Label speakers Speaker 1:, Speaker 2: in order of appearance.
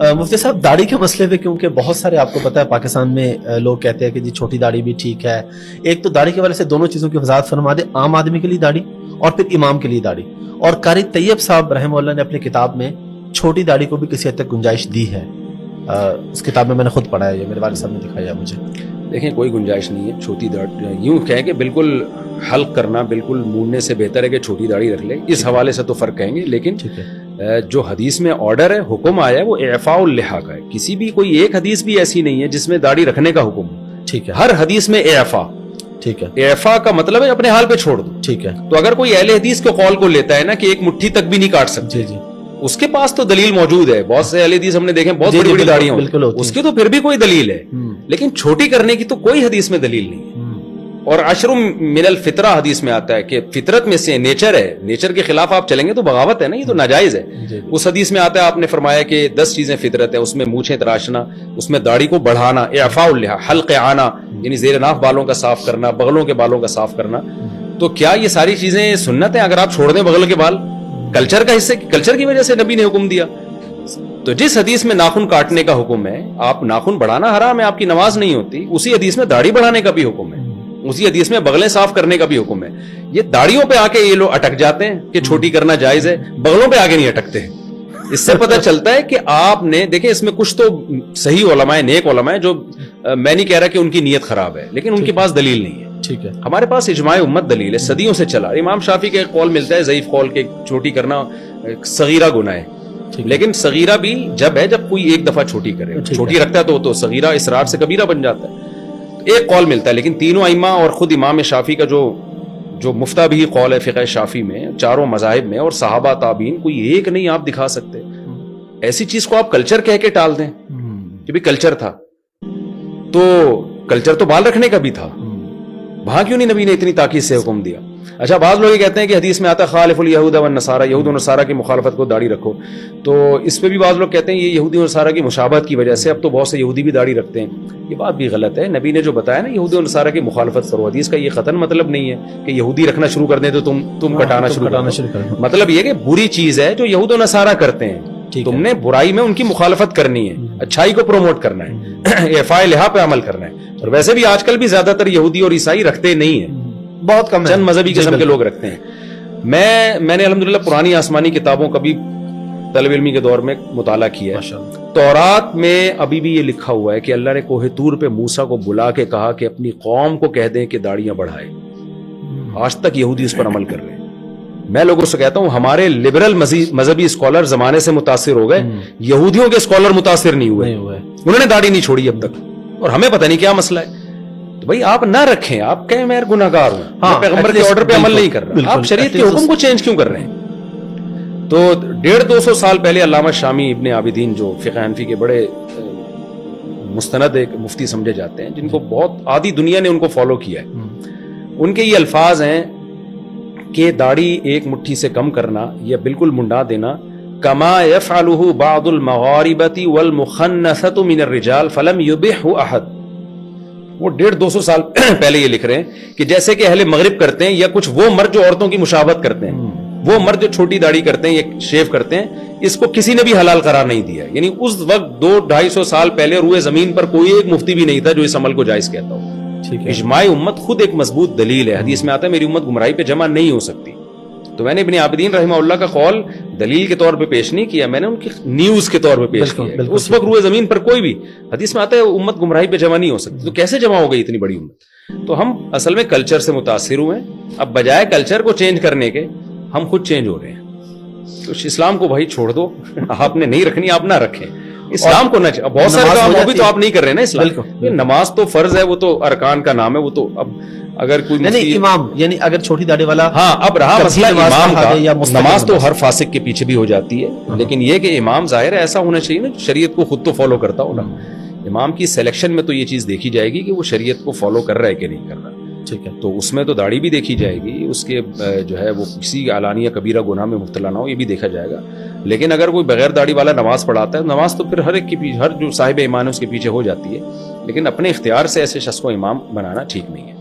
Speaker 1: مفتی صاحب داڑھی کے مسئلے پہ کیونکہ بہت سارے آپ کو پتا ہے پاکستان میں لوگ کہتے ہیں کہ جی چھوٹی داڑھی بھی ٹھیک ہے. ایک تو داڑھی کے والے سے دونوں چیزوں کی وضاحت فرما دیں, عام آدمی کے لیے داڑھی اور پھر امام کے لیے داڑھی. اور قاری طیب صاحب رحمہ اللہ نے اپنی کتاب میں چھوٹی داڑھی کو بھی کسی حد تک گنجائش دی ہے. اس کتاب میں نے خود پڑھا ہے, یہ میرے والد صاحب نے دکھایا مجھے.
Speaker 2: دیکھیں کوئی گنجائش نہیں ہے چھوٹی داڑھی, یوں کہیں کہ بالکل حلق کرنا بالکل موننے سے بہتر ہے کہ چھوٹی داڑھی رکھ لے, اس حوالے سے تو فرق کہیں گے. لیکن جو حدیث میں آرڈر ہے, حکم آیا ہے, وہ اعفاء اللحیٰ کا ہے. کسی بھی کوئی ایک حدیث بھی ایسی نہیں ہے جس میں داڑھی رکھنے کا حکم ہو.
Speaker 1: ٹھیک ہے,
Speaker 2: ہر حدیث میں اعفاء.
Speaker 1: ٹھیک ہے,
Speaker 2: اعفاء کا مطلب ہے اپنے حال پہ چھوڑ دو.
Speaker 1: ٹھیک ہے.
Speaker 2: تو اگر کوئی اہل حدیث کے قول کو لیتا ہے نا کہ ایک مٹھی تک بھی نہیں کاٹ سکتے,
Speaker 1: جی جی,
Speaker 2: اس کے پاس تو دلیل موجود ہے. بہت سے اہل حدیث ہم نے دیکھے بہت بڑی بڑی داڑیاں
Speaker 1: بالکل,
Speaker 2: اس کی تو پھر بھی کوئی دلیل ہے. لیکن چھوٹی کرنے کی تو کوئی حدیث میں دلیل نہیں ہے. اور عشر من الفطرہ حدیث میں آتا ہے کہ فطرت میں سے نیچر ہے, نیچر کے خلاف آپ چلیں گے تو بغاوت ہے نا, یہ تو ناجائز ہے. اس حدیث میں آتا ہے, آپ نے فرمایا کہ 10 چیزیں فطرت ہے, اس میں مونچھیں تراشنا, اس میں داڑھی کو بڑھانا, اعفاء اللحیٰ, حلق آنا یعنی زیر ناف بالوں کا صاف کرنا, بغلوں کے بالوں کا صاف کرنا. تو کیا یہ ساری چیزیں سنت ہیں؟ اگر آپ چھوڑ دیں بغل کے بال, کلچر کا حصے, کلچر کی وجہ سے نبی نے حکم دیا. تو جس حدیث میں ناخن کاٹنے کا حکم ہے, آپ ناخن بڑھانا حرام ہے, آپ کی نماز نہیں ہوتی. اسی حدیث میں داڑھی بڑھانے کا بھی حکم ہے, اسی حدیث میں بغلیں صاف کرنے کا بھی حکم ہے. یہ داڑھیوں پہ آ کے یہ لوگ اٹک جاتے ہیں کہ چھوٹی کرنا جائز ہے, بغلوں پہ آگے نہیں اٹکتے. اس سے پتہ چلتا ہے کہ آپ نے دیکھیں اس میں کچھ تو صحیح علماء, نیک علماء, جو میں نہیں کہہ رہا کہ ان کی نیت خراب ہے, لیکن ان کے پاس دلیل نہیں ہے.
Speaker 1: ٹھیک ہے,
Speaker 2: ہمارے پاس اجماع امت دلیل ہے, صدیوں سے چلا. امام شافعی کا ایک قول ملتا ہے ضعیف قول کے, چھوٹی کرنا صغیرہ گناہ ہے. لیکن صغیرہ بھی جب ہے جب کوئی ایک دفعہ چھوٹی کرے, چھوٹی رکھتا ہے تو صغیرہ اسرار سے کبیرہ بن جاتا ہے. ایک قول ملتا ہے, لیکن تینوں ائمہ اور خود امام شافعی کا جو مفتہ بھی قول ہے فقہ شافعی میں, چاروں مذاہب میں, اور صحابہ تابعین, کوئی ایک نہیں آپ دکھا سکتے. ایسی چیز کو آپ کلچر کہہ کے ٹال دیں کہ بھی کلچر تھا, تو کلچر تو بال رکھنے کا بھی تھا, وہاں کیوں نہیں نبی نے اتنی تاکید سے حکم دیا؟ اچھا, بعض لوگ یہ کہتے ہیں کہ حدیث میں آتا ہے خالف الیہود والنصارى, یہود و نصارہ کی مخالفت کو داڑھی رکھو. تو اس پہ بھی بعض لوگ کہتے ہیں یہ یہودی و نصارہ کی مشابہت کی وجہ سے اب تو بہت سے یہودی بھی داڑھی رکھتے ہیں. یہ بات بھی غلط ہے. نبی نے جو بتایا نا یہودی و نصارہ کی مخالفت کرو, حدیث کا یہ قطعاً مطلب نہیں ہے کہ یہودی رکھنا شروع کر دیں تو تم کٹانا شروع کرو. مطلب یہ کہ بری چیز ہے جو یہود و نصارہ کرتے ہیں, تم نے برائی میں ان کی مخالفت کرنی ہے, اچھائی کو پروموٹ کرنا ہے, اعفاء اللحیٰ پہ عمل کرنا ہے. اور ویسے بھی آج کل بھی زیادہ تر یہودی اور عیسائی رکھتے نہیں ہیں, بہت کم, چند مذہبی قسم کے لوگ رکھتے ہیں. میں نے الحمدللہ پرانی آسمانی کتابوں کا بھی طالب علمی کے دور میں مطالعہ کیا ہے. تورات میں ابھی بھی یہ لکھا ہوا ہے کہ اللہ نے کوہ طور پہ موسیٰ کو بلا کے کہا کہ اپنی قوم کو کہہ دیں کہ داڑیاں بڑھائے. آج تک یہودی اس پر عمل کر رہے ہیں. میں لوگوں سے کہتا ہوں ہمارے لبرل مذہبی اسکالر زمانے سے متاثر ہو گئے, یہودیوں کے اسکالر متاثر نہیں ہوئے. انہوں نے داڑھی نہیں چھوڑی اب تک, اور ہمیں پتہ نہیں کیا مسئلہ ہے. تو بھائی آپ نہ رکھیں, آپ کہیں میں گناہگار ہوں, میں پیغمبر کے آرڈر پہ عمل نہیں کر رہا, آپ شریعت کے حکم کو چینج کیوں کر رہے ہیں؟ تو 150-200 سال پہلے علامہ شامی ابن عابدین, جو فقہ حنفی کے بڑے مستند ایک مفتی سمجھے جاتے ہیں, جن کو بہت آدھی دنیا نے ان کو فالو کیا ہے, ان کے یہ الفاظ ہیں کہ داڑھی ایک مٹھی سے کم کرنا یا بالکل منڈا دینا, کما یفعلہ بعض المغاربۃ والمخنثۃ من الرجال فلم یبحہ احد. وہ 150-200 سال پہلے یہ لکھ رہے ہیں کہ جیسے کہ اہل مغرب کرتے ہیں, یا کچھ وہ مرد جو عورتوں کی مشابہت کرتے ہیں, وہ مرد جو چھوٹی داڑھی کرتے ہیں یا شیو کرتے ہیں, اس کو کسی نے بھی حلال قرار نہیں دیا. یعنی اس وقت 200-250 سال پہلے روئے زمین پر کوئی ایک مفتی بھی نہیں تھا جو اس عمل کو جائز کہتا ہو. اجماع امت خود ایک مضبوط دلیل ہے. حدیث میں آتا ہے میری امت گمراہی پہ جمع نہیں ہو سکتی. تو میں نے ابن عابدین رحمہ اللہ کا قول دلیل کے طور پہ پیش نہیں کیا, میں نے ان کی نیوز کے طور پہ پیش کیا. اس وقت روئے زمین پر کوئی بھی, حدیث میں آتا ہے امت گمراہی پہ جمع نہیں ہو سکتی, تو کیسے جمع ہو گئی اتنی بڑی امت؟ تو ہم اصل میں کلچر سے متاثر ہوئے ہیں. اب بجائے کلچر کو چینج کرنے کے ہم خود چینج ہو رہے ہیں. تو اسلام کو بھائی چھوڑ دو, آپ نے نہیں رکھنی آپ نہ رکھیں. اسلام کو نہ, بہت سارے کام وہ بھی تو آپ نہیں کر رہے نا. اسلام نماز تو فرض ہے, وہ تو ارکان کا نام ہے, وہ تو اب اگر کوئی
Speaker 1: نہیں امام, یعنی اگر چھوٹی داڑھی والا,
Speaker 2: ہاں اب رہا مسئلہ امام کا, نماز تو ہر فاسق کے پیچھے بھی ہو جاتی ہے, لیکن یہ کہ امام ظاہر ہے ایسا ہونا چاہیے نا شریعت کو خود تو فالو کرتا ہو نا. امام کی سلیکشن میں تو یہ چیز دیکھی جائے گی کہ وہ شریعت کو فالو کر رہا ہے کہ نہیں کر رہا. ٹھیک ہے, تو اس میں تو داڑھی بھی دیکھی جائے گی, اس کے جو ہے وہ کسی علانیہ کبیرہ گناہ میں مبتلا نہ ہو, یہ بھی دیکھا جائے گا. لیکن اگر کوئی بغیر داڑھی والا نماز پڑھاتا ہے, نماز تو پھر ہر ایک کے پیچھے, ہر جو صاحب ایمان ہے اس کے پیچھے ہو جاتی ہے, لیکن اپنے اختیار سے ایسے شخص کو امام بنانا ٹھیک نہیں ہے.